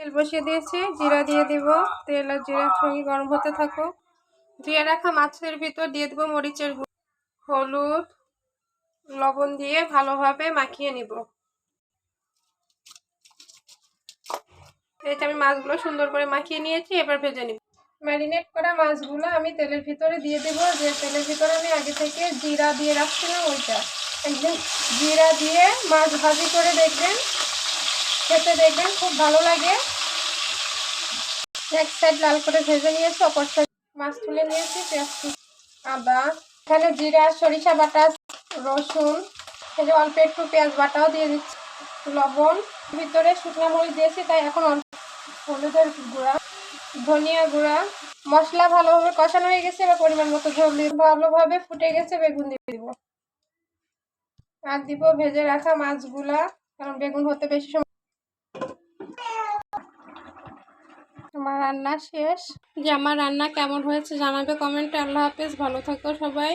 তেল বসিয়ে দিয়েছি, জিরা দিয়ে দিব। তেল আর জিরার সঙ্গে গরম হতে থাকুক। ধুয়ে রাখা মাছের ভিতর দিয়ে দেবো মরিচের গুঁড়ো, হলুদ, লবণ দিয়ে ভালোভাবে মাখিয়ে নিব। এই যে আমি মাছগুলো সুন্দর করে মাখিয়ে নিয়েছি, এবার ভেজে নিব। ম্যারিনেট করা মাছগুলো আমি তেলের ভিতরে দিয়ে দেবো। যে তেলের ভিতরে আমি আগে থেকে জিরা দিয়ে রাখছিলাম ওইটা, একদম জিরা দিয়ে মাছ ভাজি করে দেখবেন, খেতে দেখবেন খুব ভালো লাগে। এক সাইড লাল করে ভেজে নিয়েছি, অপর সাইড মাছ তুলে নিয়েছি। পেঁয়াজ, আদা, এখানে জিরা, সরিষা বাটা, রসুন, এই যে অল্প একটু পেঁয়াজ বাটাও দিয়ে দিচ্ছি, লবণ, ভিতরে শুকনো মরিচ দিয়েছি, তাই এখন হলুদের গুঁড়া, ধনিয়া গুঁড়া, মশলা ভালোভাবে কষানো হয়ে গেছে। এবার পরিমাণ মতো ঝোল দিয়ে ভালোভাবে ফুটে গেছে, বেগুন দিয়ে দিব। আর দিব ভেজে রাখা মাছগুলা, কারণ বেগুন হতে বেশি সময়। আমার রান্না শেষ। যে আমার রান্না কেমন হয়েছে জানাবে কমেন্টে। আল্লাহ হাফেজ, ভালো থাকো সবাই।